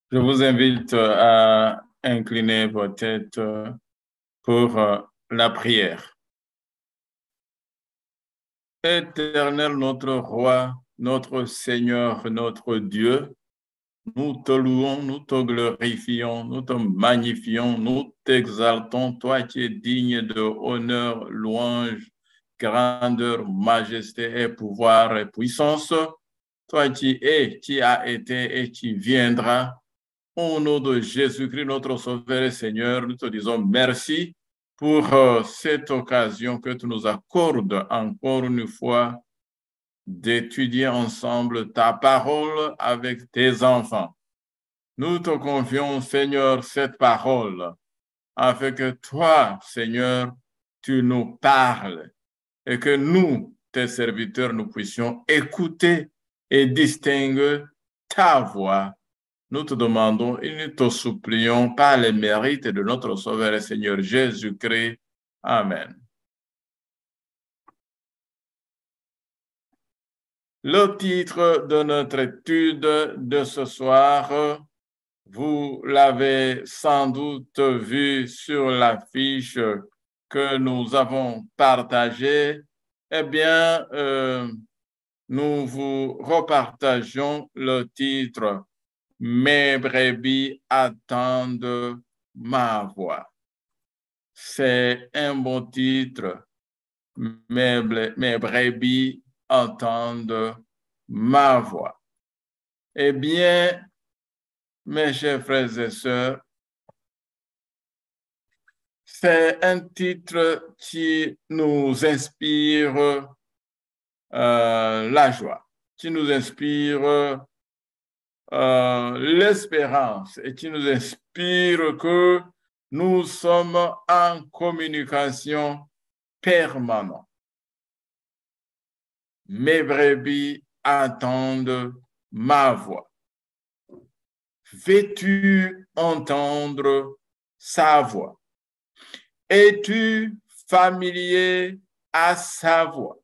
Je vous invite à incliner vos têtes pour la prière. Éternel, notre roi, notre Seigneur, notre Dieu, nous te louons, nous te glorifions, nous te magnifions, nous t'exaltons, toi qui es digne de honneur, louange, grandeur, majesté et pouvoir et puissance, toi qui es, qui as été et qui viendras. Au nom de Jésus-Christ, notre Sauveur et Seigneur, nous te disons merci pour cette occasion que tu nous accordes encore une fois d'étudier ensemble ta parole avec tes enfants. Nous te confions, Seigneur, cette parole afin que toi, Seigneur, tu nous parles et que nous, tes serviteurs, nous puissions écouter et distinguer ta voix. Nous te demandons et nous te supplions par les mérites de notre Sauveur et Seigneur Jésus-Christ. Amen. Le titre de notre étude de ce soir, vous l'avez sans doute vu sur l'affiche que nous avons partagée. Eh bien, nous vous repartageons le titre « Mes brebis attendent ma voix ». C'est un bon titre. Mes brebis entendent ma voix. Eh bien, mes chers frères et sœurs, c'est un titre qui nous inspire la joie, qui nous inspire l'espérance et qui nous inspire que nous sommes en communication permanente. Mes brebis entendent ma voix. Veux-tu entendre sa voix? Es-tu familier à sa voix?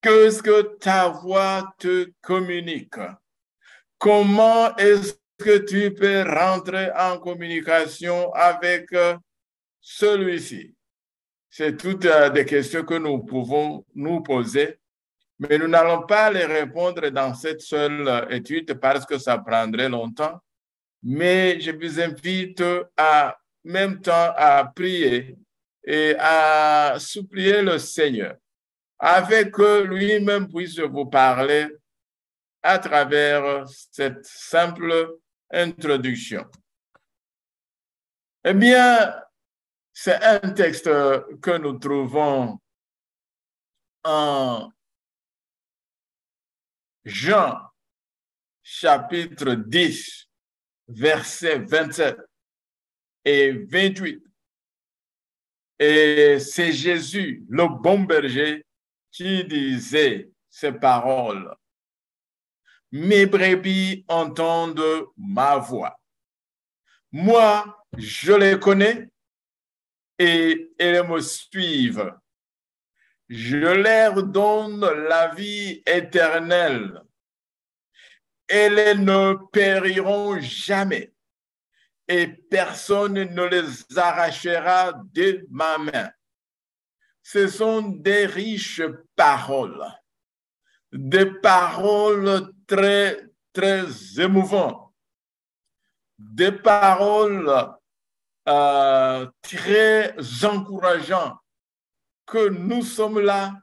Qu'est-ce que ta voix te communique? Comment est-ce que tu peux rentrer en communication avec celui-ci? C'est toutes des questions que nous pouvons nous poser, mais nous n'allons pas les répondre dans cette seule étude parce que ça prendrait longtemps. Mais je vous invite à même temps à prier et à supplier le Seigneur afin que lui-même puisse vous parler à travers cette simple introduction. Eh bien, c'est un texte que nous trouvons en Jean, chapitre 10, versets 27 et 28. Et c'est Jésus, le bon berger, qui disait ces paroles. Mes brebis entendent ma voix. Moi, je les connais et elles me suivent. Je leur donne la vie éternelle. Elles ne périront jamais et personne ne les arrachera de ma main. Ce sont des riches paroles, des paroles très, très émouvantes, des paroles très encourageantes que nous sommes là.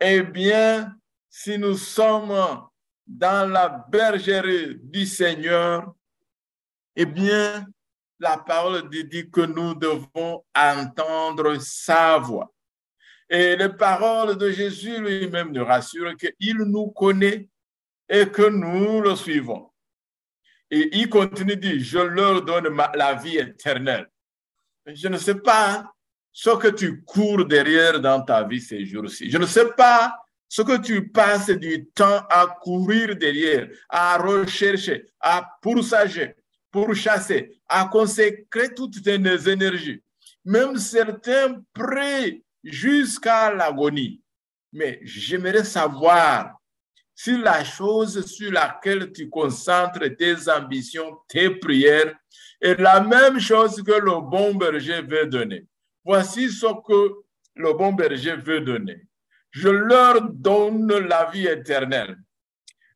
Eh bien, si nous sommes dans la bergerie du Seigneur, eh bien, la parole dit que nous devons entendre sa voix. Et les paroles de Jésus lui-même nous rassurent qu'il nous connaît et que nous le suivons. Et il continue de dire, je leur donne la vie éternelle. Je ne sais pas ce que tu cours derrière dans ta vie ces jours-ci. Je ne sais pas ce que tu passes du temps à courir derrière, à rechercher, à pourchasser, à consacrer toutes tes énergies. Même certains prêts jusqu'à l'agonie. Mais j'aimerais savoir sur la chose sur laquelle tu concentres tes ambitions, tes prières, est la même chose que le bon berger veut donner. Voici ce que le bon berger veut donner. Je leur donne la vie éternelle.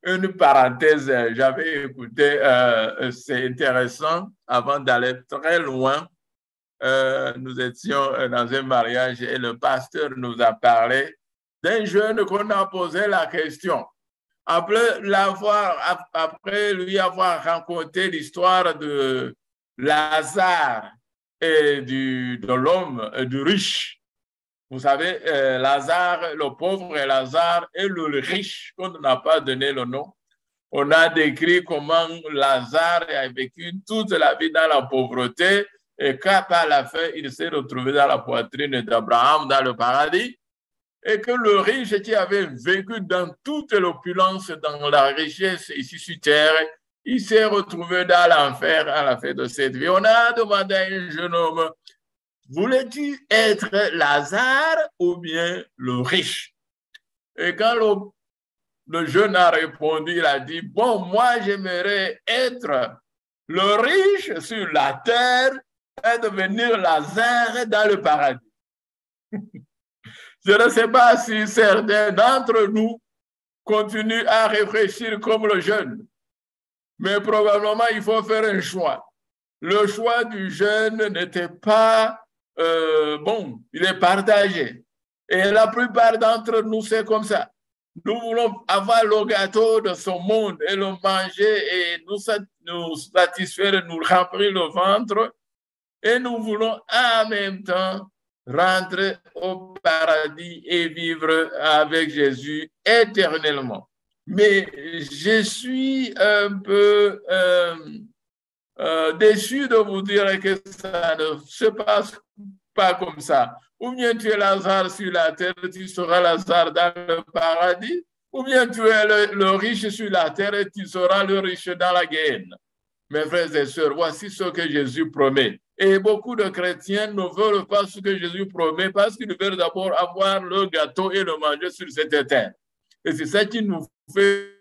Une parenthèse, j'avais écouté, c'est intéressant, avant d'aller très loin, nous étions dans un mariage et le pasteur nous a parlé d'un jeune qu'on a posé la question. Après lui avoir raconté l'histoire de Lazare et de l'homme, du riche. Vous savez, Lazare, le pauvre et Lazare et le riche, qu'on n'a pas donné le nom. On a décrit comment Lazare a vécu toute la vie dans la pauvreté et quand à la fin, il s'est retrouvé dans la poitrine d'Abraham dans le paradis. Et que le riche qui avait vécu dans toute l'opulence, dans la richesse ici sur terre, il s'est retrouvé dans l'enfer à la fin de cette vie. On a demandé à un jeune homme, voulais-tu être Lazare ou bien le riche? Et quand le jeune a répondu, il a dit, bon, moi j'aimerais être le riche sur la terre et devenir Lazare dans le paradis. Je ne sais pas si certains d'entre nous continuent à réfléchir comme le jeune, mais probablement il faut faire un choix. Le choix du jeune n'était pas bon, il est partagé. Et la plupart d'entre nous, c'est comme ça. Nous voulons avoir le gâteau de ce monde et le manger et nous satisfaire, nous remplir le ventre. Et nous voulons en même temps rentrer au paradis et vivre avec Jésus éternellement. Mais je suis un peu déçu de vous dire que ça ne se passe pas comme ça. Ou bien tu es Lazare sur la terre, tu seras Lazare dans le paradis, ou bien tu es le riche sur la terre et tu seras le riche dans la guerre. Mes frères et sœurs, voici ce que Jésus promet. Et beaucoup de chrétiens ne veulent pas ce que Jésus promet parce qu'ils veulent d'abord avoir le gâteau et le manger sur cette terre. Et c'est ça qui nous fait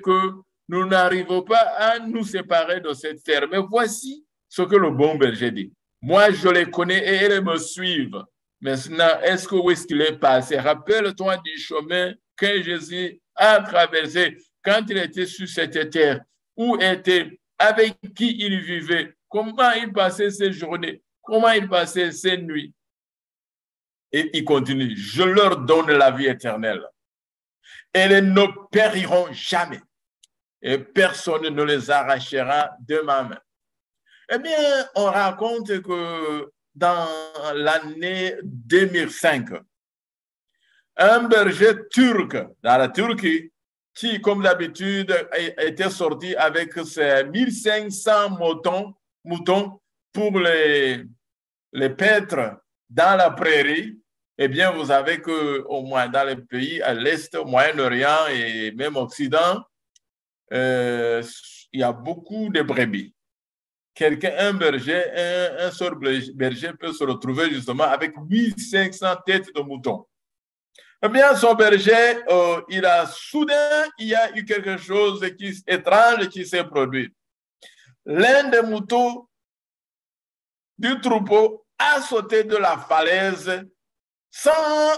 que nous n'arrivons pas à nous séparer de cette terre. Mais voici ce que le bon berger dit. Moi, je les connais et ils me suivent. Maintenant, où est-ce qu'il est passé? Rappelle-toi du chemin que Jésus a traversé quand il était sur cette terre. Où était, avec qui il vivait, comment il passait ses journées, comment il passait ses nuits. Et il continue, je leur donne la vie éternelle. Elles ne périront jamais. Et personne ne les arrachera de ma main. Eh bien, on raconte que dans l'année 2005, un berger turc dans la Turquie, qui, comme d'habitude, était sorti avec ses 1500 moutons pour les paître dans la prairie, eh bien, vous savez qu'au moins dans les pays à l'Est, au Moyen-Orient et même au Occident, il y a beaucoup de brebis. Un berger, un seul berger peut se retrouver justement avec 1500 têtes de moutons. Eh bien, son berger, il y a eu quelque chose d'étrange qui s'est produit. L'un des moutons du troupeau a sauté de la falaise sans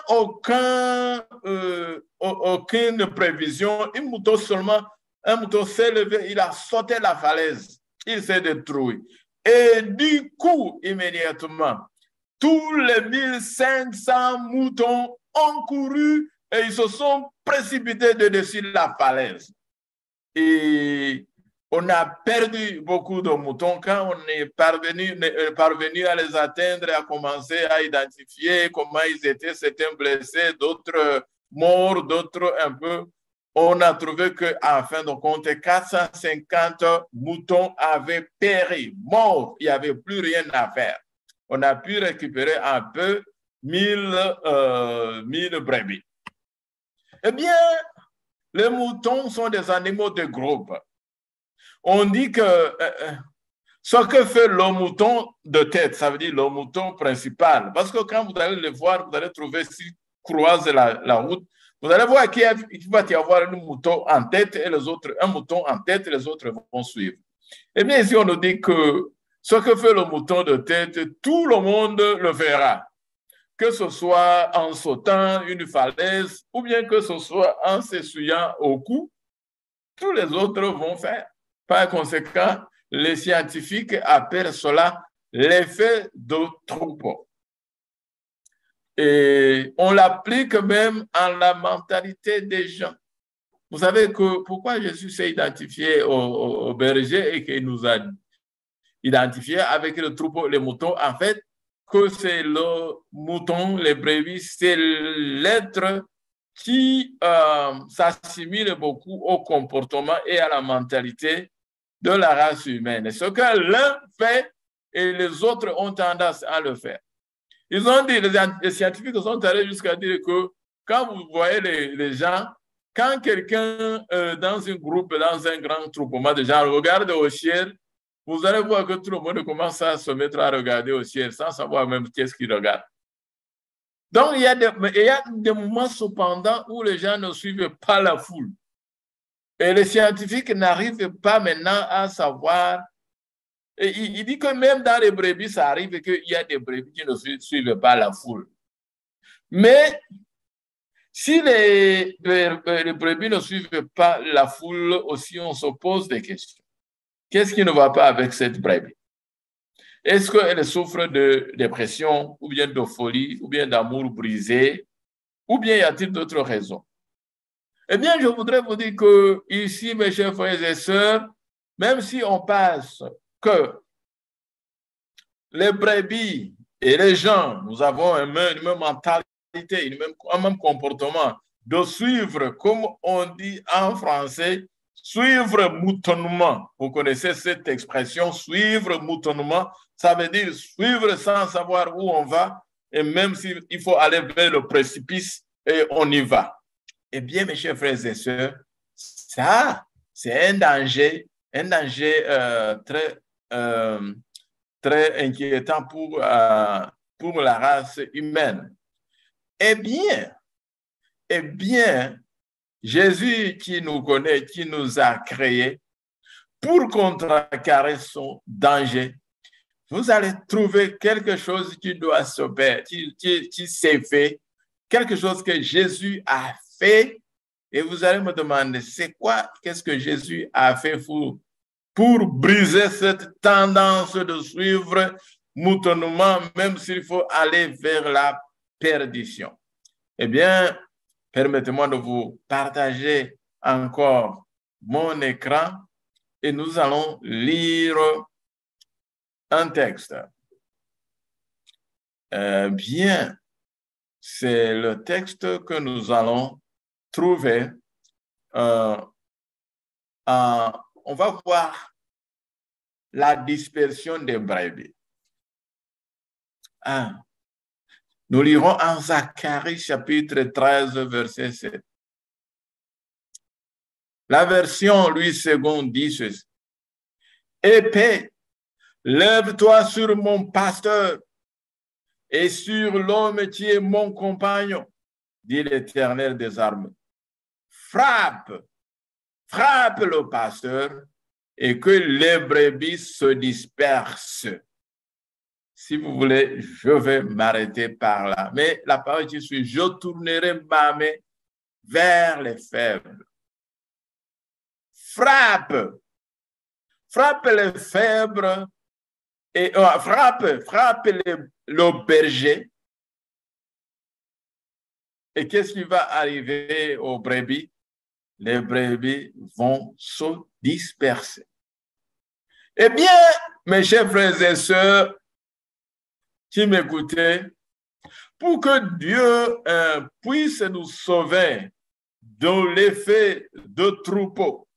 aucune prévision. Un mouton s'est levé, il a sauté la falaise, il s'est détruit. Et du coup, immédiatement, tous les 1500 moutons ont couru et ils se sont précipités de dessus la falaise. Et on a perdu beaucoup de moutons quand on est parvenu à les atteindre et à commencer à identifier comment ils étaient, certains blessés, d'autres morts, d'autres un peu. On a trouvé qu'en fin de compte, 450 moutons avaient péri, morts, il n'y avait plus rien à faire. On a pu récupérer un peu 1000 brebis. Eh bien, les moutons sont des animaux de groupe. On dit que ce que fait le mouton de tête, ça veut dire le mouton principal. Parce que quand vous allez le voir, vous allez trouver croisent la route, vous allez voir qu'il va y avoir un mouton en tête et les autres vont suivre. Eh bien, ici, on nous dit que ce que fait le mouton de tête, tout le monde le verra. Que ce soit en sautant une falaise ou bien que ce soit en s'essuyant au cou, tous les autres vont faire. Par conséquent, les scientifiques appellent cela l'effet de troupeau. Et on l'applique même en la mentalité des gens. Vous savez que pourquoi Jésus s'est identifié au berger et qu'il nous a identifié avec le troupeau, les moutons, en fait, que c'est le mouton, les brebis, c'est l'être qui s'assimile beaucoup au comportement et à la mentalité de la race humaine. Ce que l'un fait et les autres ont tendance à le faire. Ils ont dit, les scientifiques sont allés jusqu'à dire que quand vous voyez les gens, quand quelqu'un dans un groupe, dans un grand troupement de gens regarde au ciel, vous allez voir que tout le monde commence à se mettre à regarder au ciel sans savoir même qu'est-ce qu'il regarde. Donc, il y a des moments cependant où les gens ne suivent pas la foule. Et les scientifiques n'arrivent pas maintenant à savoir. Et il dit que même dans les brebis, ça arrive qu'il y a des brebis qui ne suivent pas la foule. Mais si les brebis ne suivent pas la foule aussi, on se pose des questions. Qu'est-ce qui ne va pas avec cette brebis? Est-ce qu'elle souffre de dépression, ou bien de folie, ou bien d'amour brisé, ou bien y a-t-il d'autres raisons? Eh bien, je voudrais vous dire que ici, mes chers frères et sœurs, même si on pense que les brebis et les gens, nous avons une même mentalité, un même comportement de suivre, comme on dit en français, suivre moutonnement. Vous connaissez cette expression, suivre moutonnement, ça veut dire suivre sans savoir où on va, et même s'il faut aller vers le précipice, et on y va. Eh bien, mes chers frères et sœurs, ça, c'est un danger très inquiétant pour la race humaine. Eh bien, Jésus qui nous connaît, qui nous a créés, pour contrecarrer son danger, vous allez trouver quelque chose qui doit se faire, qui s'est fait, quelque chose que Jésus a fait, et vous allez me demander, c'est quoi, qu'est-ce que Jésus a fait pour briser cette tendance de suivre moutonnement, même s'il faut aller vers la perdition? Eh bien, permettez-moi de vous partager encore mon écran et nous allons lire un texte. Bien, c'est le texte que nous allons trouver. On va voir la dispersion des brebis. Nous lirons en Zacharie chapitre 13, verset 7. La version Louis II dit ceci. Épée, lève-toi sur mon pasteur et sur l'homme qui est mon compagnon, dit l'Éternel des armées. Frappe le pasteur et que les brebis se dispersent. Si vous voulez, je vais m'arrêter par là. Mais la parole qui suit, je tournerai ma main vers les faibles. Frappe les faibles et frappe le berger. Et qu'est-ce qui va arriver aux brebis? Les brebis vont se disperser. Eh bien, mes chers frères et sœurs qui m'écoutez, pour que Dieu puisse nous sauver de l'effet de troupeau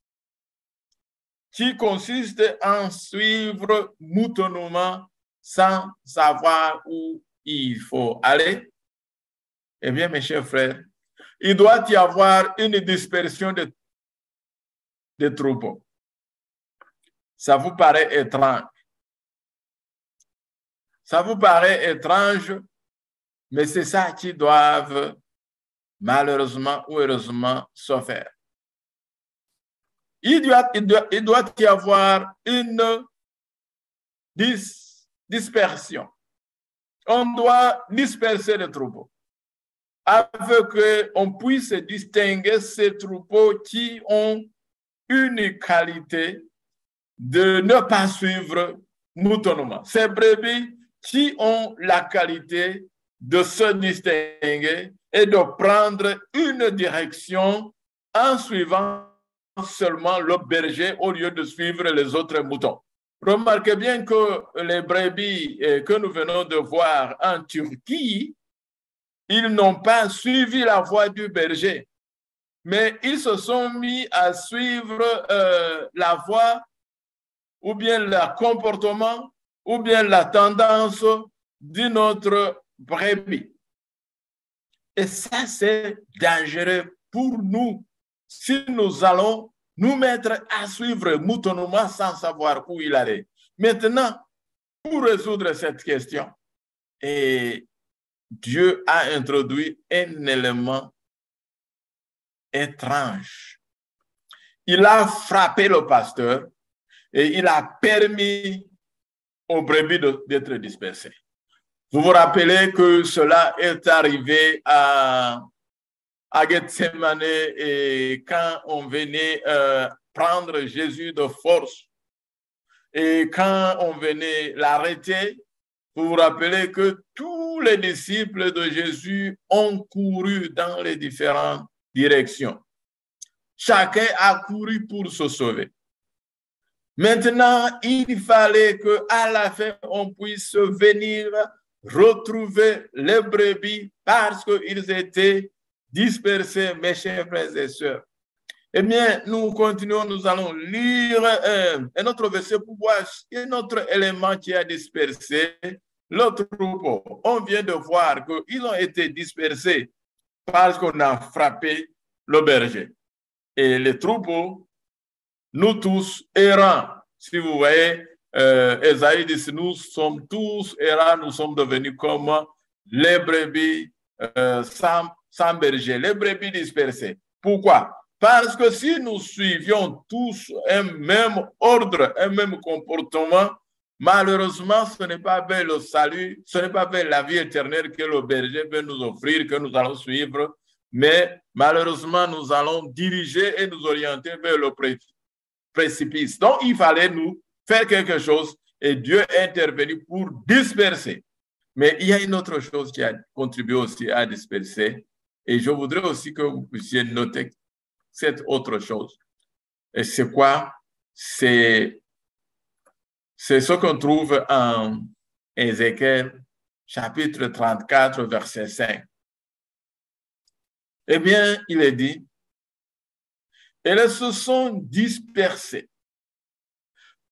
qui consiste en suivre moutonnement sans savoir où il faut aller, eh bien, mes chers frères, il doit y avoir une dispersion de troupeaux. Ça vous paraît étrange. Ça vous paraît étrange, mais c'est ça qui doit malheureusement ou heureusement, se faire. Il doit y avoir une dispersion. On doit disperser les troupeaux afin qu'on puisse distinguer ces troupeaux qui ont une qualité de ne pas suivre moutonnement. Ces brebis qui ont la qualité de se distinguer et de prendre une direction en suivant seulement le berger au lieu de suivre les autres moutons. Remarquez bien que les brebis que nous venons de voir en Turquie, ils n'ont pas suivi la voie du berger, mais ils se sont mis à suivre la voie ou bien le comportement ou bien la tendance d'une autre brebis. Et ça, c'est dangereux pour nous si nous allons nous mettre à suivre moutonnement sans savoir où il allait. Maintenant, pour résoudre cette question, et Dieu a introduit un élément étrange. Il a frappé le pasteur et il a permis aux brebis d'être dispersées. Vous vous rappelez que cela est arrivé à Gethsemane et quand on venait prendre Jésus de force et quand on venait l'arrêter, vous vous rappelez que tous les disciples de Jésus ont couru dans les différentes directions. Chacun a couru pour se sauver. Maintenant, il fallait qu'à la fin, on puisse venir retrouver les brebis parce qu'ils étaient dispersés, mes chers frères et sœurs. Eh bien, nous continuons, nous allons lire un autre verset pour voir un autre élément qui a dispersé le troupeau. On vient de voir qu'ils ont été dispersés parce qu'on a frappé le berger. Et les troupeaux, nous tous errants, si vous voyez, Esaïe dit, nous sommes tous errants, nous sommes devenus comme les brebis sans berger, les brebis dispersées. Pourquoi? Parce que si nous suivions tous un même ordre, un même comportement, malheureusement, ce n'est pas vers le salut, ce n'est pas vers la vie éternelle que le berger veut nous offrir, que nous allons suivre, mais malheureusement, nous allons diriger et nous orienter vers le précipice. Donc, il fallait nous faire quelque chose et Dieu est intervenu pour disperser. Mais il y a une autre chose qui a contribué aussi à disperser et je voudrais aussi que vous puissiez noter cette autre chose. Et c'est quoi? C'est ce qu'on trouve en Ézéchiel, chapitre 34, verset 5. Eh bien, il est dit, elles se sont dispersées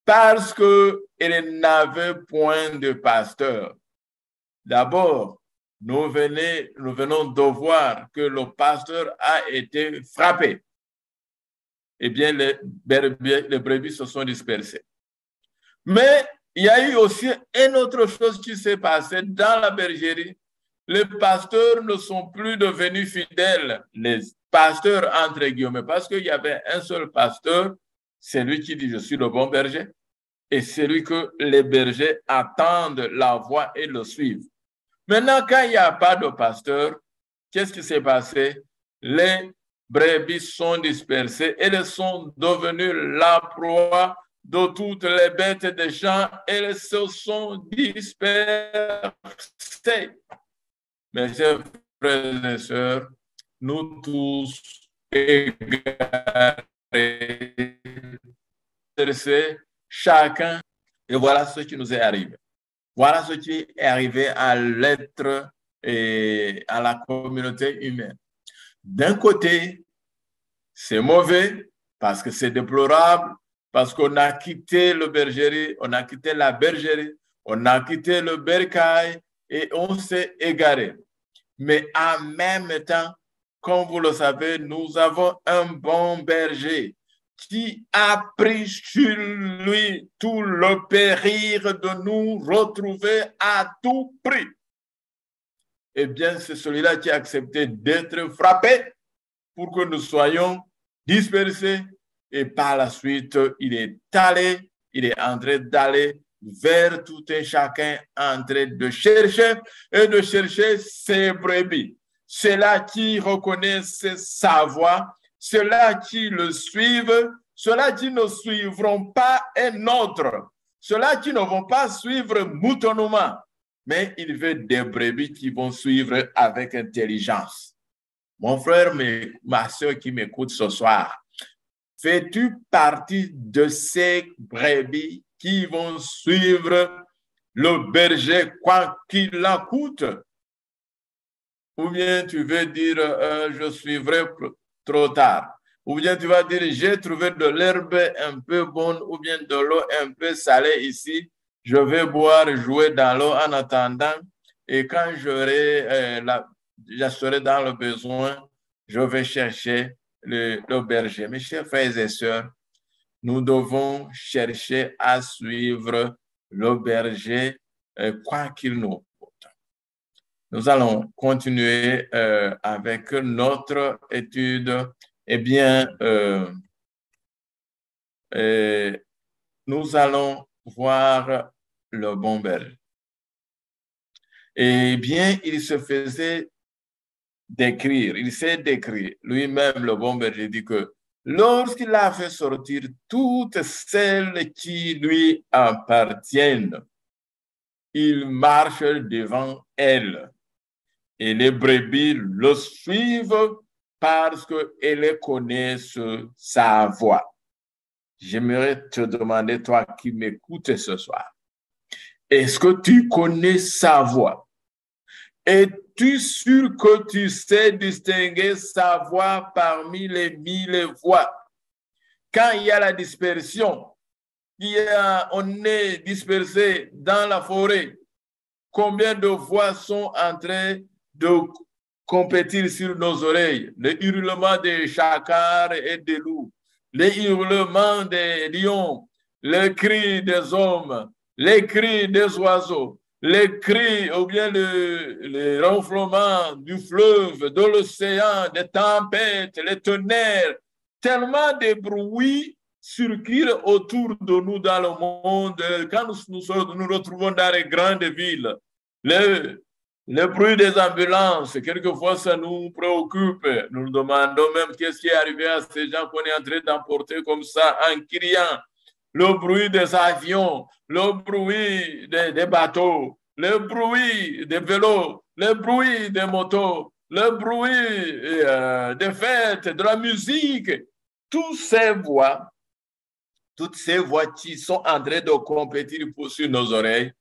parce qu'elles n'avaient point de pasteur. D'abord, nous venons de voir que le pasteur a été frappé. Eh bien, les brebis se sont dispersées. Mais il y a eu aussi une autre chose qui s'est passée dans la bergerie. Les pasteurs ne sont plus devenus fidèles, les pasteurs entre guillemets, parce qu'il y avait un seul pasteur, c'est lui qui dit « je suis le bon berger » et c'est lui que les bergers attendent la voix et le suivent. Maintenant, quand il n'y a pas de pasteur, qu'est-ce qui s'est passé? Les brebis sont dispersées et elles sont devenues la proie de toutes les bêtes des champs. Elles se sont dispersées. Mes chers frères et sœurs, nous tous égarés, chacun, et voilà ce qui nous est arrivé. Voilà ce qui est arrivé à l'être et à la communauté humaine. D'un côté, c'est mauvais parce que c'est déplorable, parce qu'on a quitté le bergerie, on a quitté la bergerie, on a quitté le bercail et on s'est égaré. Mais en même temps, comme vous le savez, nous avons un bon berger qui a pris sur lui tout le péril de nous retrouver à tout prix. eh bien, c'est celui-là qui a accepté d'être frappé pour que nous soyons dispersés. Et par la suite, il est en train d'aller vers tout un chacun, en train de chercher ses brebis. Ceux-là qui reconnaissent sa voix, ceux-là qui le suivent, ceux-là qui ne suivront pas un autre, ceux-là qui ne vont pas suivre moutonnement, mais il veut des brebis qui vont suivre avec intelligence. Mon frère, ma soeur qui m'écoute ce soir, fais-tu partie de ces brebis qui vont suivre le berger quoi qu'il en coûte? Ou bien tu veux dire, je suivrai trop tard. Ou bien tu vas dire, j'ai trouvé de l'herbe un peu bonne ou bien de l'eau un peu salée ici. Je vais boire et jouer dans l'eau en attendant. Et quand je serai dans le besoin, je vais chercher le berger. Mes chers frères et sœurs, nous devons chercher à suivre le berger quoi qu'il nous coûte. Nous allons continuer avec notre étude. Eh bien, nous allons voir le bon berger. Eh bien, il se faisait décrire, il s'est décrit lui-même, le bon berger, dit que lorsqu'il a fait sortir toutes celles qui lui appartiennent, il marche devant elles et les brebis le suivent parce qu'elles connaissent sa voix. J'aimerais te demander, toi qui m'écoutes ce soir, est-ce que tu connais sa voix? Es-tu sûr que tu sais distinguer sa voix parmi les 1000 voix? Quand il y a la dispersion, on est dispersé dans la forêt, combien de voix sont en train de compétir sur nos oreilles? Le hurlement des chacals et des loups, les hurlements des lions, les cris des hommes, les cris des oiseaux, les cris ou bien le ronflement du fleuve, de l'océan, des tempêtes, les tonnerres, tellement de bruit circulent autour de nous dans le monde quand nous retrouvons dans les grandes villes. Le bruit des ambulances, quelquefois ça nous préoccupe. Nous nous demandons même qu'est-ce qui est arrivé à ces gens qu'on est en train d'emporter comme ça en criant. Le bruit des avions, le bruit des bateaux, le bruit des vélos, le bruit des motos, le bruit des fêtes, de la musique. Toutes ces voix qui sont en train de compétir sur nos oreilles,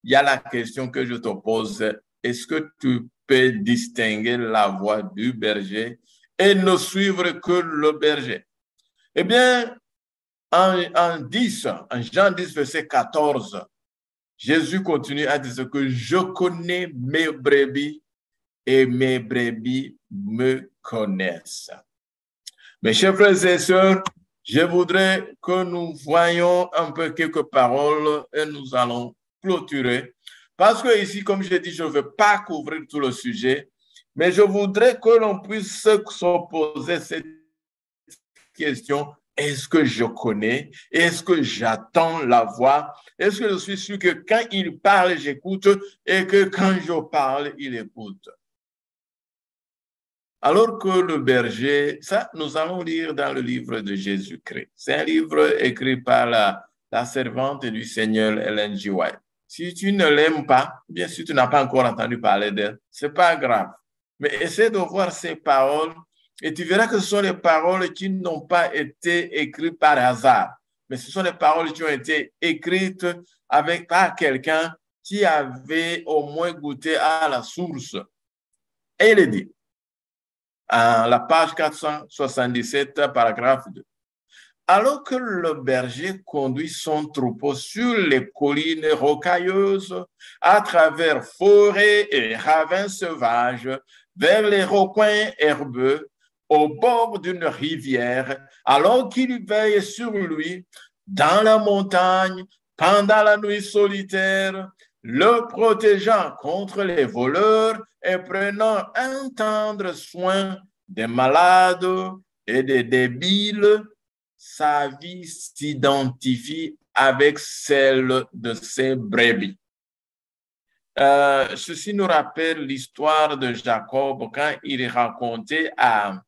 il y a la question que je te pose. Est-ce que tu peux distinguer la voix du berger et ne suivre que le berger? Eh bien, en Jean 10, verset 14, Jésus continue à dire que je connais mes brebis et mes brebis me connaissent. Mes chers frères et sœurs, je voudrais que nous voyions un peu quelques paroles et nous allons clôturer. Parce que ici, comme je dis, je ne veux pas couvrir tout le sujet, mais je voudrais que l'on puisse se poser cette question. Est-ce que je connais? Est-ce que j'attends la voix? Est-ce que je suis sûr que quand il parle, j'écoute et que quand je parle, il écoute? Alors que le berger, ça, nous allons lire dans le livre de Jésus-Christ. C'est un livre écrit par la servante du Seigneur, Ellen G. White. Si tu ne l'aimes pas, bien sûr, tu n'as pas encore entendu parler d'elle, ce n'est pas grave. Mais essaie de voir ces paroles et tu verras que ce sont les paroles qui n'ont pas été écrites par hasard, mais ce sont les paroles qui ont été écrites par quelqu'un qui avait au moins goûté à la source. Et il dit, à la page 477, paragraphe 2. Alors que le berger conduit son troupeau sur les collines rocailleuses, à travers forêts et ravins sauvages, vers les recoins herbeux, au bord d'une rivière, alors qu'il veille sur lui, dans la montagne, pendant la nuit solitaire, le protégeant contre les voleurs et prenant un tendre soin des malades et des débiles, sa vie s'identifie avec celle de ses brebis. Ceci nous rappelle l'histoire de Jacob quand il racontait à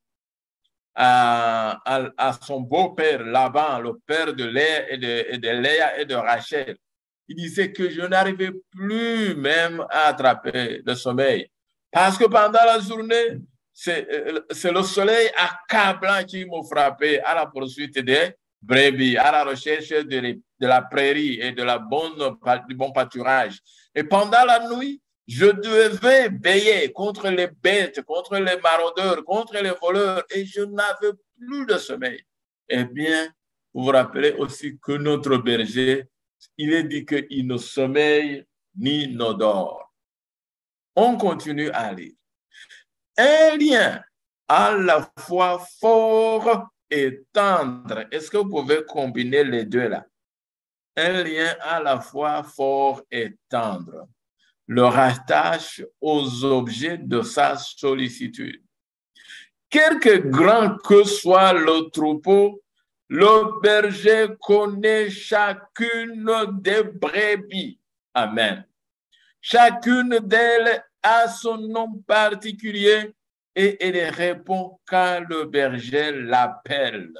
son beau-père Laban, le père de Léa et de Léa et de Rachel. Il disait que je n'arrivais plus même à attraper le sommeil. Parce que pendant la journée, c'est le soleil accablant qui m'a frappé à la poursuite des brebis, à la recherche de la prairie et du bon pâturage. Et pendant la nuit, je devais veiller contre les bêtes, contre les maraudeurs, contre les voleurs, et je n'avais plus de sommeil. Eh bien, vous vous rappelez aussi que notre berger, il est dit qu'il ne sommeille ni ne dort. On continue à lire. Un lien à la fois fort et tendre. Est-ce que vous pouvez combiner les deux là? Un lien à la fois fort et tendre le rattache aux objets de sa sollicitude. Quelque grand que soit le troupeau, le berger connaît chacune des brebis. Amen. Chacune d'elles a son nom particulier et elle répond quand le berger l'appelle.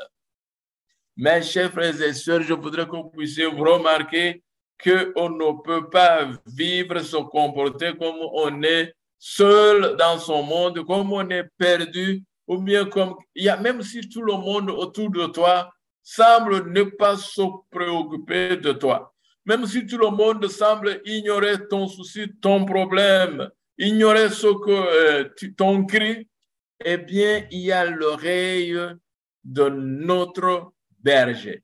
Mes chers frères et sœurs, je voudrais que vous puissiez vous remarquer qu'on ne peut pas vivre, se comporter comme on est seul dans son monde, comme on est perdu, ou bien comme, même si tout le monde autour de toi semble ne pas se préoccuper de toi, même si tout le monde semble ignorer ton souci, ton problème, ignorer ce que ton cri, eh bien, il y a l'oreille de notre berger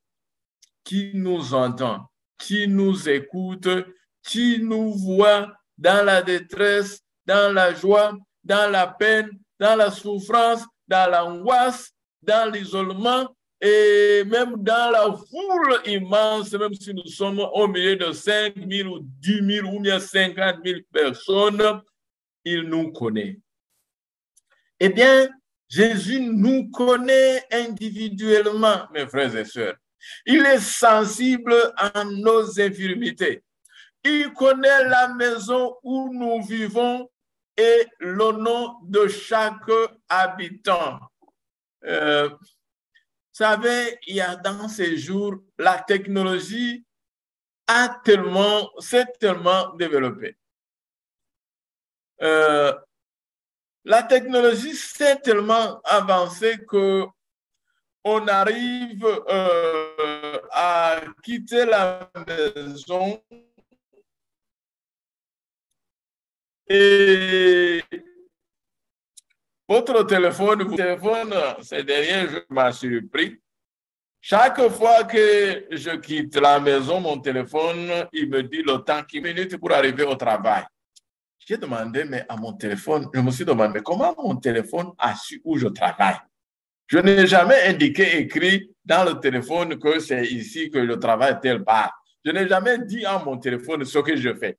qui nous entend, qui nous écoute, qui nous voit dans la détresse, dans la joie, dans la peine, dans la souffrance, dans l'angoisse, dans l'isolement et même dans la foule immense, même si nous sommes au milieu de 5 000 ou 10 000 ou bien 50 000 personnes, il nous connaît. Eh bien, Jésus nous connaît individuellement, mes frères et sœurs. Il est sensible à nos infirmités. Il connaît la maison où nous vivons et le nom de chaque habitant. Vous savez, il y a dans ces jours, la technologie s'est tellement développée. La technologie s'est tellement avancée que on arrive à quitter la maison et votre téléphone, ces derniers jours m'a surpris. Chaque fois que je quitte la maison, mon téléphone, il me dit le temps, 15 minutes pour arriver au travail. J'ai demandé, mais à mon téléphone, je me suis demandé comment mon téléphone a su où je travaille. Je n'ai jamais écrit dans le téléphone que c'est ici que je travaille telle part. Je n'ai jamais dit à mon téléphone ce que je fais.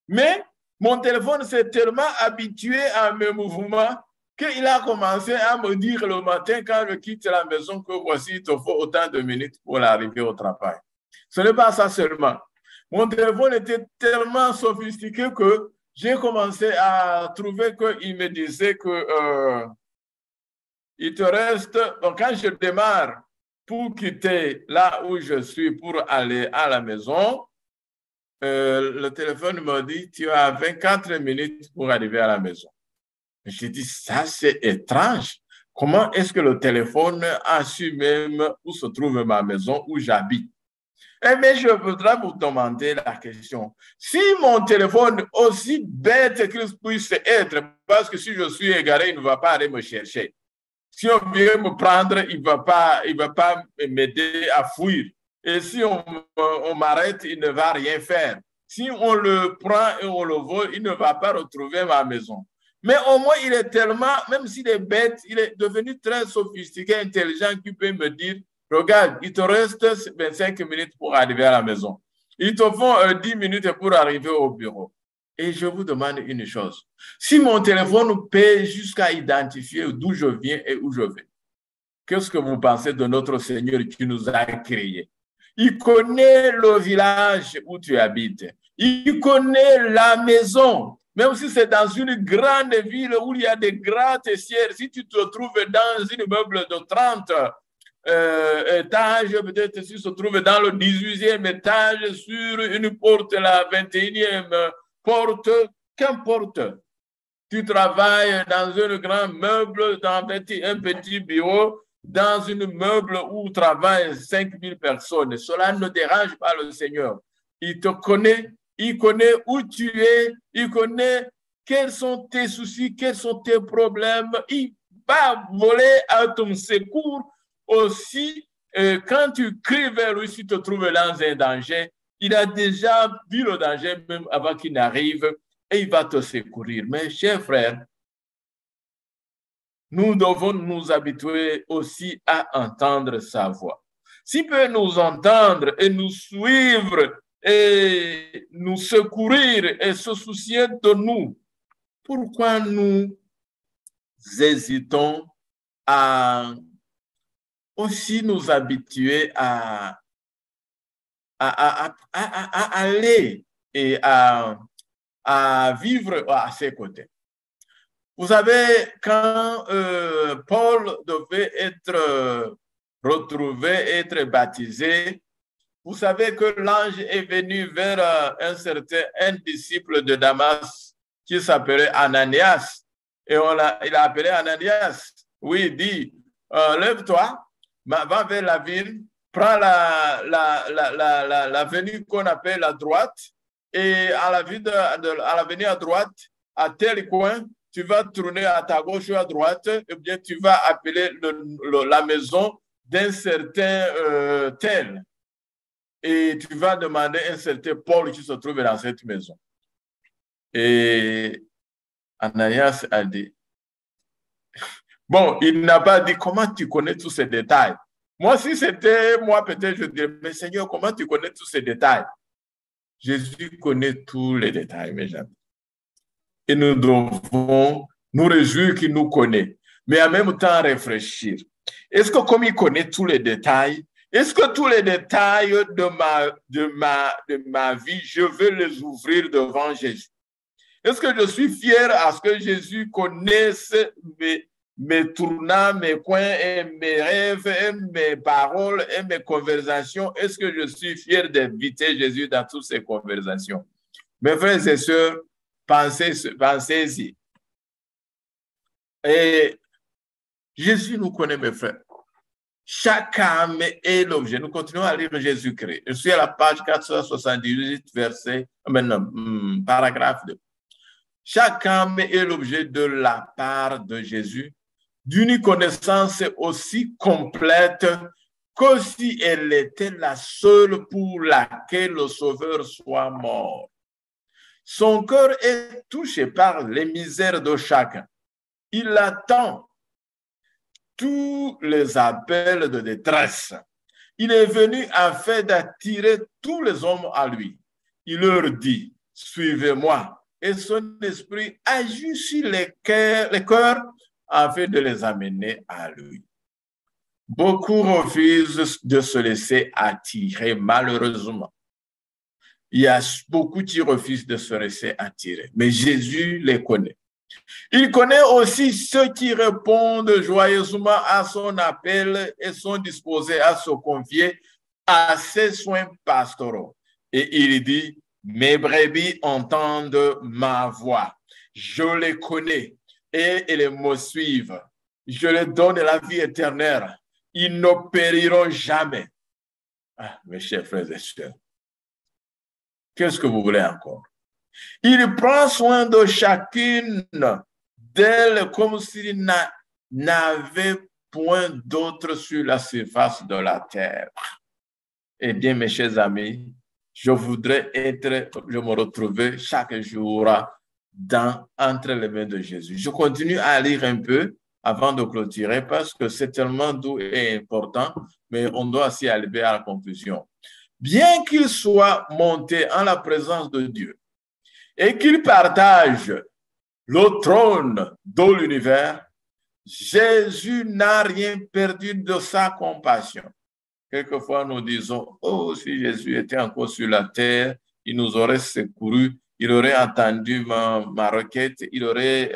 Mais mon téléphone s'est tellement habitué à mes mouvements qu'il a commencé à me dire le matin quand je quitte la maison que voici, il te faut autant de minutes pour arriver au travail. Ce n'est pas ça seulement. Mon téléphone était tellement sophistiqué que j'ai commencé à trouver qu'il me disait que il te reste, donc quand je démarre pour quitter là où je suis pour aller à la maison, le téléphone me dit, tu as 24 minutes pour arriver à la maison. J'ai dit, ça c'est étrange. Comment est-ce que le téléphone a su même où se trouve ma maison, où j'habite? Mais je voudrais vous demander la question. Si mon téléphone, aussi bête qu'il puisse être, parce que si je suis égaré, il ne va pas aller me chercher. Si on vient me prendre, il ne va pas m'aider à fuir. Et si on m'arrête, il ne va rien faire. Si on le prend et on le vole, il ne va pas retrouver ma maison. Mais au moins, il est tellement, même s'il est bête, il est devenu très sophistiqué, intelligent, qu'il peut me dire, regarde, il te reste 25 minutes pour arriver à la maison. Ils te font 10 minutes pour arriver au bureau. Et je vous demande une chose. Si mon téléphone peut jusqu'à identifier d'où je viens et où je vais, qu'est-ce que vous pensez de notre Seigneur qui nous a créés? Il connaît le village où tu habites. Il connaît la maison. Même si c'est dans une grande ville où il y a des gratte-ciels, si tu te trouves dans un immeuble de 30 étages, peut-être si tu te trouves dans le 18e étage, sur une porte, la 21e porte, qu'importe. Tu travailles dans un grand meuble, dans un petit bureau, dans un meuble où travaillent 5000 personnes. Cela ne dérange pas le Seigneur. Il te connaît, il connaît où tu es, il connaît quels sont tes soucis, quels sont tes problèmes. Il va voler à ton secours aussi. Quand tu cries vers lui, si tu te trouves dans un danger, il a déjà vu le danger même avant qu'il n'arrive et il va te secourir. Mais chers frères, nous devons nous habituer aussi à entendre sa voix. S'il peut nous entendre et nous suivre et nous secourir et se soucier de nous, pourquoi nous hésitons à aussi nous habituer à aller et à vivre à ses côtés? Vous savez, quand Paul devait être retrouvé, être baptisé, vous savez que l'ange est venu vers un disciple de Damas qui s'appelait Ananias. Et il a appelé Ananias. Oui, il dit, lève-toi, va vers la ville, prends l'avenue qu'on appelle la droite, et à l'avenue à droite, à tel coin, tu vas tourner à ta gauche ou à droite, et bien tu vas appeler la maison d'un certain tel. Et tu vas demander un certain Paul qui se trouve dans cette maison. Et Ananias a dit, bon, il n'a pas dit comment tu connais tous ces détails. Moi, si c'était moi, peut-être je dirais, mais Seigneur, comment tu connais tous ces détails? Jésus connaît tous les détails, mes amis. Et nous devons nous réjouir qu'il nous connaît, mais en même temps réfléchir. Est-ce que comme il connaît tous les détails, est-ce que tous les détails de ma vie, je veux les ouvrir devant Jésus? Est-ce que je suis fier à ce que Jésus connaisse mes tournants, mes coins, et mes rêves, et mes paroles, et mes conversations? Est-ce que je suis fier d'inviter Jésus dans toutes ces conversations? Mes frères et sœurs, pensez-y. Et Jésus nous connaît, mes frères. Chaque âme est l'objet. Nous continuons à lire Jésus-Christ. Je suis à la page 478, paragraphe 2. Chaque âme est l'objet de la part de Jésus, d'une connaissance aussi complète que si elle était la seule pour laquelle le Sauveur soit mort. Son cœur est touché par les misères de chacun. Il attend tous les appels de détresse. Il est venu afin d'attirer tous les hommes à lui. Il leur dit, suivez-moi. Et son esprit agit sur les cœurs afin de les amener à lui. Beaucoup refusent de se laisser attirer, malheureusement. Il y a beaucoup qui refusent de se laisser attirer, mais Jésus les connaît. Il connaît aussi ceux qui répondent joyeusement à son appel et sont disposés à se confier à ses soins pastoraux. Et il dit, mes brebis entendent ma voix. Je les connais et ils me suivent. Je leur donne la vie éternelle. Ils ne périront jamais. Ah, mes chers frères et sœurs, qu'est-ce que vous voulez encore? Il prend soin de chacune d'elles comme s'il n'avait point d'autre sur la surface de la terre. Eh bien, mes chers amis, je voudrais je me retrouver chaque jour entre les mains de Jésus. Je continue à lire un peu avant de clôturer parce que c'est tellement doux et important, mais on doit aussi arriver à la conclusion. bien qu'il soit monté en la présence de Dieu et qu'il partage le trône de l'univers, Jésus n'a rien perdu de sa compassion. Quelquefois, nous disons, oh, si Jésus était encore sur la terre, il nous aurait secouru, il aurait entendu ma requête, il aurait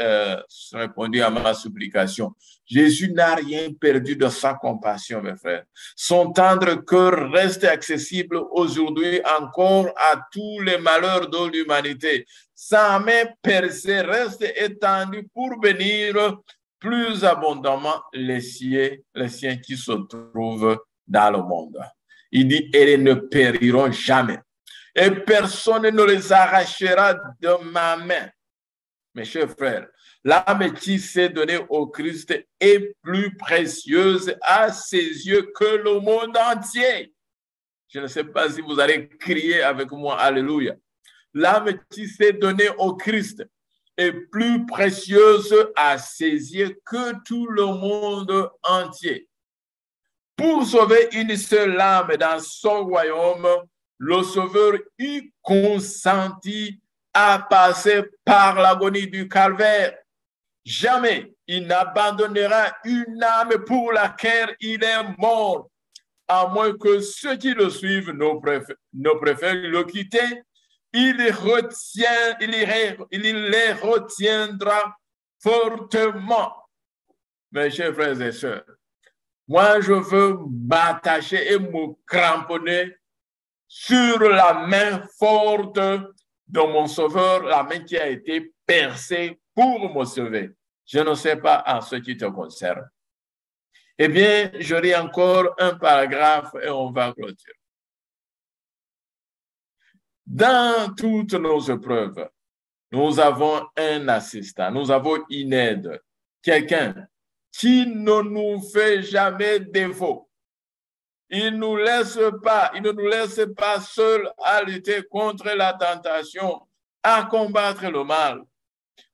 répondu à ma supplication. Jésus n'a rien perdu de sa compassion, mes frères. Son tendre cœur reste accessible aujourd'hui encore à tous les malheurs de l'humanité. Sa main percée reste étendue pour bénir plus abondamment les siens qui se trouvent dans le monde. Il dit, et ils ne périront jamais. Et personne ne les arrachera de ma main. Mes chers frères, l'âme qui s'est donnée au Christ est plus précieuse à ses yeux que le monde entier. Je ne sais pas si vous allez crier avec moi, alléluia. L'âme qui s'est donnée au Christ est plus précieuse à ses yeux que tout le monde entier. Pour sauver une seule âme dans son royaume, le Sauveur y consentit à passer par l'agonie du calvaire. Jamais il n'abandonnera une âme pour laquelle il est mort, à moins que ceux qui le suivent ne préfèrent le quitter. Il les retiendra fortement. Mes chers frères et sœurs, moi, je veux m'attacher et me cramponner sur la main forte de mon Sauveur, la main qui a été percée pour me sauver. Je ne sais pas en ce qui te concerne. Eh bien, je lis encore un paragraphe et on va clôturer. Dans toutes nos épreuves, nous avons un assistant, nous avons une aide, quelqu'un qui ne nous fait jamais défaut. Il ne nous laisse pas seuls à lutter contre la tentation, à combattre le mal,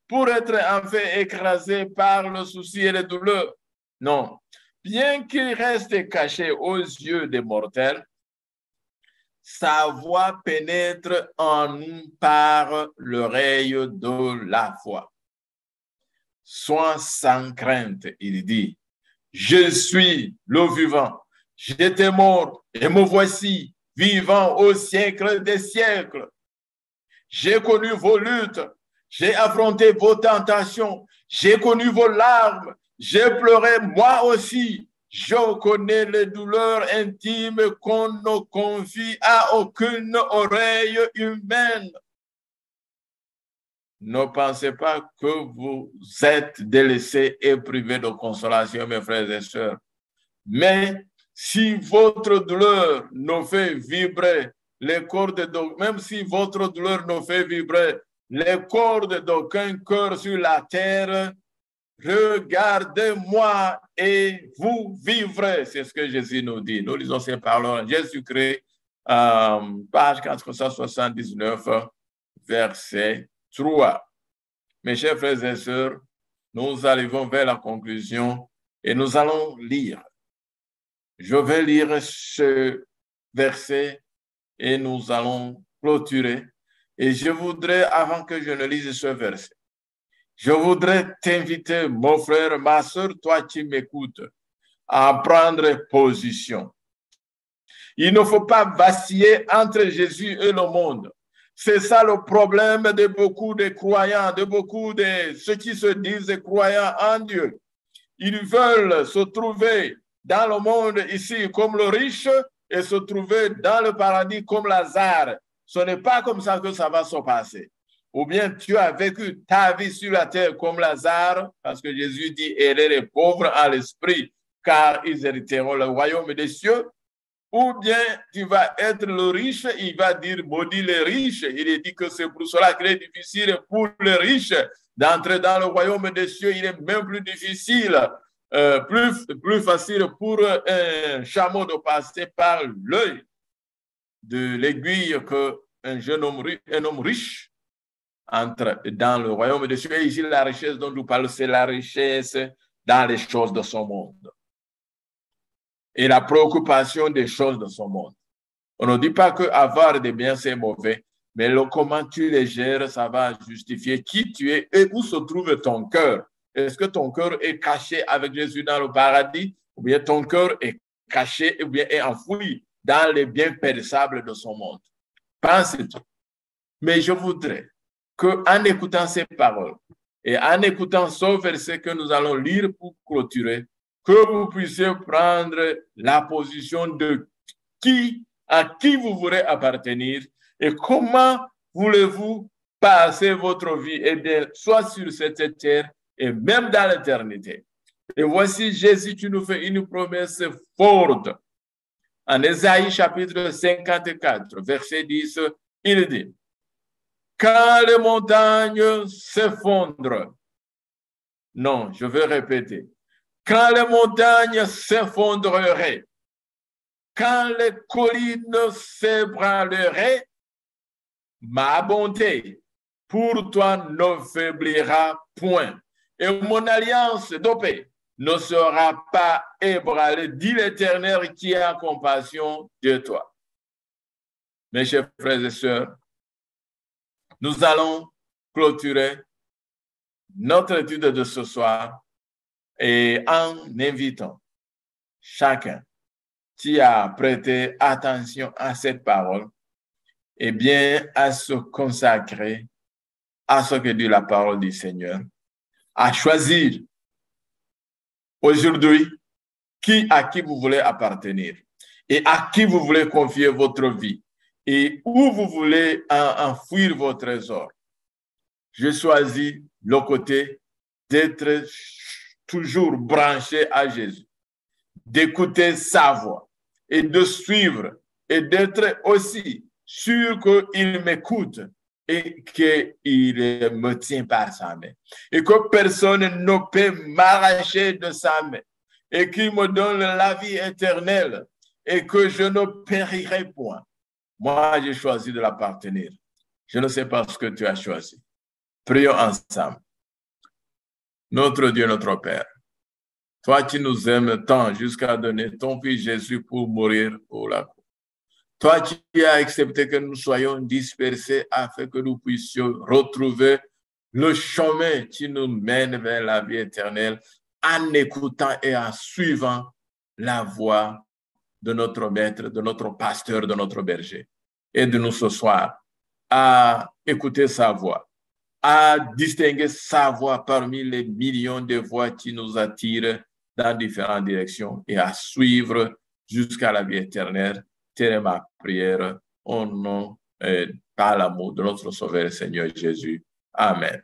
pour être enfin écrasé par le souci et les douleurs. Non, bien qu'il reste caché aux yeux des mortels, sa voix pénètre en nous par l'oreille de la foi. Sois sans crainte, il dit, je suis le vivant, j'étais mort et me voici vivant au siècle des siècles. J'ai connu vos luttes, j'ai affronté vos tentations, j'ai connu vos larmes, j'ai pleuré moi aussi. Je connais les douleurs intimes qu'on ne confie à aucune oreille humaine. Ne pensez pas que vous êtes délaissés et privés de consolation, mes frères et sœurs. Mais si votre douleur nous fait vibrer les cordes, même si votre douleur nous fait vibrer les cordes d'aucun cœur sur la terre, regardez-moi et vous vivrez. C'est ce que Jésus nous dit. Nous lisons ces paroles. Jésus-Christ, page 479, verset 3. Mes chers frères et sœurs, nous arrivons vers la conclusion et nous allons lire. Je vais lire ce verset et nous allons clôturer. Et je voudrais, avant que je ne lise ce verset, je voudrais t'inviter, mon frère, ma soeur, toi qui m'écoutes, à prendre position. Il ne faut pas vaciller entre Jésus et le monde. C'est ça le problème de beaucoup de croyants, de beaucoup de ceux qui se disent croyants en Dieu. Ils veulent se trouver dans le monde ici comme le riche et se trouver dans le paradis comme Lazare. Ce n'est pas comme ça que ça va se passer. Ou bien tu as vécu ta vie sur la terre comme Lazare, parce que Jésus dit, aidez les pauvres en l'esprit, car ils hériteront le royaume des cieux. Ou bien tu vas être le riche, il va dire, maudit les riches. Il est dit que c'est pour cela qu'il est difficile pour les riches d'entrer dans le royaume des cieux. Il est même plus difficile, plus facile pour un chameau de passer par l'œil de l'aiguille qu'un homme riche entre dans le royaume des cieux. Et ici, la richesse dont nous parlons, c'est la richesse dans les choses de son monde. Et la préoccupation des choses de son monde. On ne dit pas que avoir des biens, c'est mauvais, mais comment tu les gères, ça va justifier qui tu es et où se trouve ton cœur. Est-ce que ton cœur est caché avec Jésus dans le paradis, ou bien ton cœur est caché ou bien est enfoui dans les biens périssables de son monde? Pense-t-il. Mais je voudrais qu'en écoutant ces paroles et en écoutant ce verset que nous allons lire pour clôturer, que vous puissiez prendre la position de à qui vous voulez appartenir et comment voulez-vous passer votre vie, et bien, soit sur cette terre et même dans l'éternité. Et voici Jésus qui nous fait une promesse forte. En Ésaïe chapitre 54, verset 10, il dit, quand les montagnes s'effondrent, non, je vais répéter, quand les montagnes s'effondreraient, quand les collines s'ébranleraient, ma bonté pour toi ne faiblira point. Et mon alliance de paix ne sera pas ébranlée, dit l'Éternel qui a compassion de toi. Mes chers frères et sœurs, nous allons clôturer notre étude de ce soir et en invitant chacun qui a prêté attention à cette parole, eh bien, à se consacrer à ce que dit la parole du Seigneur, à choisir aujourd'hui à qui vous voulez appartenir et à qui vous voulez confier votre vie et où vous voulez enfouir vos trésors. Je choisis le côté d'être toujours branché à Jésus, d'écouter sa voix et de suivre et d'être aussi sûr qu'il m'écoute et qu'il me tient par sa main et que personne ne peut m'arracher de sa main et qu'il me donne la vie éternelle et que je ne périrai point. Moi, j'ai choisi de l'appartenir. Je ne sais pas ce que tu as choisi. Prions ensemble. Notre Dieu, notre Père, toi qui nous aimes tant jusqu'à donner ton Fils Jésus pour mourir pour la croix. Toi qui as accepté que nous soyons dispersés afin que nous puissions retrouver le chemin qui nous mène vers la vie éternelle en écoutant et en suivant la voix de notre maître, de notre pasteur, de notre berger. Aide-nous ce soir à écouter sa voix, à distinguer sa voix parmi les millions de voix qui nous attirent dans différentes directions et à suivre jusqu'à la vie éternelle. Telle est ma prière au nom et par l'amour de notre Sauveur Seigneur Jésus. Amen.